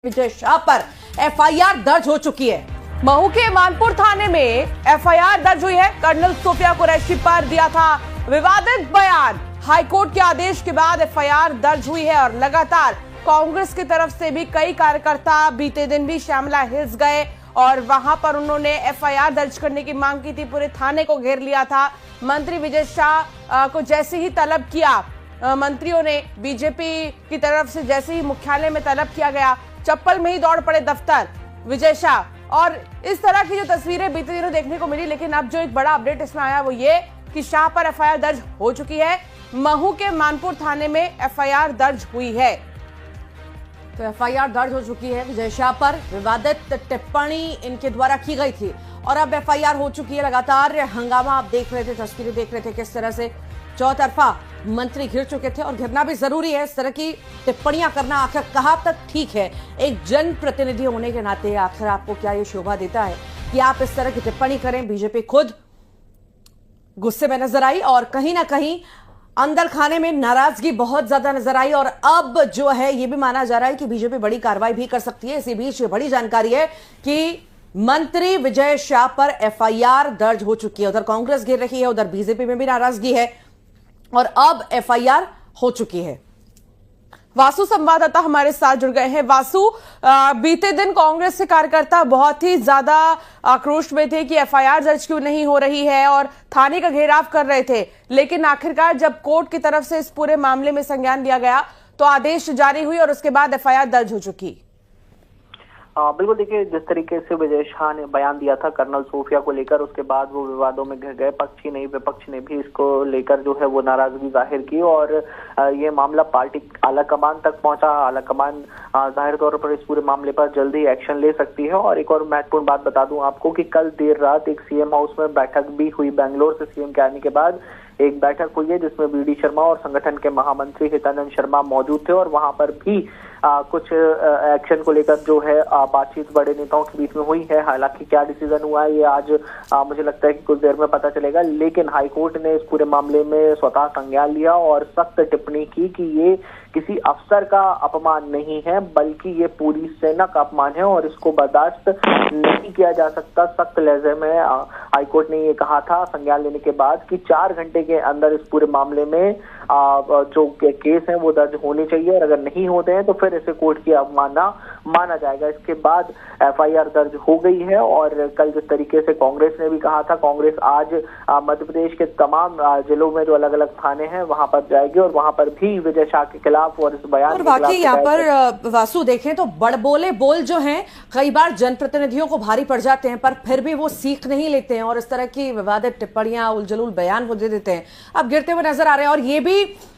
विजय शाह पर एफआईआर दर्ज हो चुकी है। महू के मानपुर थाने में एफआईआर दर्ज हुई है। कर्नल सोफिया कुरैशी पर दिया था विवादित बयान। हाईकोर्ट के आदेश के बाद एफआईआर दर्ज हुई है और लगातार कांग्रेस की तरफ से भी कई कार्यकर्ता बीते दिन भी श्यामला हिल्स गए और वहां पर उन्होंने एफआईआर दर्ज करने की मांग की थी। पूरे थाने को घेर लिया था। मंत्री विजय शाह को जैसे ही तलब किया, मंत्रियों ने बीजेपी की तरफ से जैसे ही मुख्यालय में तलब किया गया, चप्पल में ही दौड़ पड़े दफ्तर विजय शाह। और इस तरह की जो तस्वीरें बीते दिनों देखने को मिली, लेकिन अब जो एक बड़ा अपडेट इसमें आया वो ये कि शाह पर एफआईआर दर्ज हो चुकी है। महू के मानपुर थाने में एफआईआर दर्ज हुई है। तो एफआईआर दर्ज हो चुकी है विजय शाह पर। विवादित टिप्पणी इनके द्वारा की गई थी और अब एफआईआर हो चुकी है। लगातार हंगामा आप देख रहे थे, तस्वीरें देख रहे थे किस तरह से चौतरफा मंत्री घिर चुके थे। और घिरना भी जरूरी है, इस तरह की टिप्पणियां करना आखिर कहां तक ठीक है। एक जनप्रतिनिधि होने के नाते आखिर आपको क्या ये शोभा देता है कि आप इस तरह की टिप्पणी करें। बीजेपी खुद गुस्से में नजर आई और कहीं ना कहीं अंदर खाने में नाराजगी बहुत ज्यादा नजर आई। और अब जो है ये भी माना जा रहा है कि बीजेपी बड़ी कार्रवाई भी कर सकती है। इसी बीच बड़ी जानकारी है कि मंत्री विजय शाह पर एफआईआर दर्ज हो चुकी है। उधर कांग्रेस गिर रही है, उधर बीजेपी में भी नाराजगी है और अब एफआईआर हो चुकी है। वासु संवाददाता हमारे साथ जुड़ गए हैं। वासु, बीते दिन कांग्रेस के कार्यकर्ता बहुत ही ज्यादा आक्रोश में थे कि एफआईआर दर्ज क्यों नहीं हो रही है और थाने का घेराव कर रहे थे, लेकिन आखिरकार जब कोर्ट की तरफ से इस पूरे मामले में संज्ञान लिया गया तो आदेश जारी हुई और उसके बाद एफआईआर दर्ज हो चुकी। बिल्कुल, देखिए जिस तरीके से विजय शाह ने बयान दिया था कर्नल सोफिया को लेकर, उसके बाद वो विवादों में घिर गए। पक्ष ही नहीं विपक्ष ने भी इसको लेकर जो है वो नाराजगी जाहिर की और ये मामला पार्टी आलाकमान तक पहुंचा। आलाकमान जाहिर तौर पर इस पूरे मामले पर जल्दी एक्शन ले सकती है। और एक और महत्वपूर्ण बात बता दूं आपको कि कल देर रात एक सीएम हाउस में बैठक भी हुई। बेंगलोर से सीएम के आने के बाद एक बैठक हुई है जिसमें बीडी शर्मा और संगठन के महामंत्री हितानंद शर्मा मौजूद थे और वहां पर भी कुछ एक्शन को लेकर जो है बातचीत बड़े नेताओं के बीच में हुई है। हालांकि क्या डिसीजन हुआ है ये आज मुझे लगता है कि कुछ देर में पता चलेगा, लेकिन हाईकोर्ट ने इस पूरे मामले में स्वतः संज्ञान लिया और सख्त टिप्पणी की कि ये किसी अफसर का अपमान नहीं है बल्कि ये पूरी सेना का अपमान है और इसको बर्दाश्त नहीं किया जा सकता। सख्त लहजे में हाईकोर्ट ने ये कहा था संज्ञान लेने के बाद कि 4 घंटे के अंदर इस पूरे मामले में जो केस है वो दर्ज होने चाहिए और अगर नहीं होते हैं तो फिर इसे कोर्ट की अवमानना माना जाएगा। इसके बाद एफआईआर दर्ज हो गई है और कल जिस तरीके से कांग्रेस ने भी कहा था, कांग्रेस आज मध्य प्रदेश के तमाम जिलों में जो अलग अलग थाने हैं वहां पर जाएगी और वहां पर भी विजय शाह के खिलाफ और इस बयान और बाकी यहाँ पर वासु देखें तो बड़बोले बोल जो हैं कई बार जनप्रतिनिधियों को भारी पड़ जाते हैं, पर फिर भी वो सीख नहीं लेते हैं और इस तरह की विवादित टिप्पणियां उलझुल बयान वो दे देते हैं। अब गिरते हुए नजर आ रहे हैं और ये भी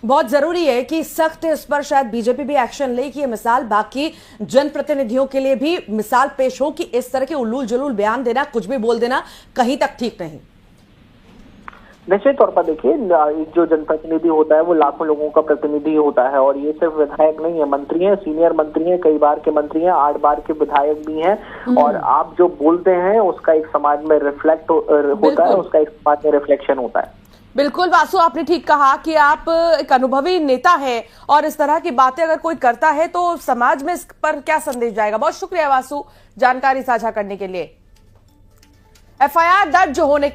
बहुत जरूरी है कि सख्त इस पर शायद बीजेपी भी एक्शन ले कि ये मिसाल बाकी जनप्रतिनिधियों के लिए भी मिसाल पेश हो कि इस तरह के उल्लूल जुलूल बयान देना, कुछ भी बोल देना कहीं तक ठीक नहीं। निश्चित तौर पर देखिए, जो जनप्रतिनिधि होता है वो लाखों लोगों का प्रतिनिधि होता है और ये सिर्फ विधायक नहीं है, मंत्री हैं, सीनियर मंत्री हैं, कई बार के मंत्री हैं, 8 बार के विधायक भी हैं और आप जो बोलते हैं उसका एक समाज में रिफ्लेक्ट होता है, उसका एक समाज में रिफ्लेक्शन होता है। बिल्कुल वासु, आपने ठीक कहा कि आप एक अनुभवी नेता है और इस तरह की बातें अगर कोई करता है तो समाज में इस पर क्या संदेश जाएगा। बहुत शुक्रिया वासु जानकारी साझा करने के लिए। एफआईआर दर्ज होने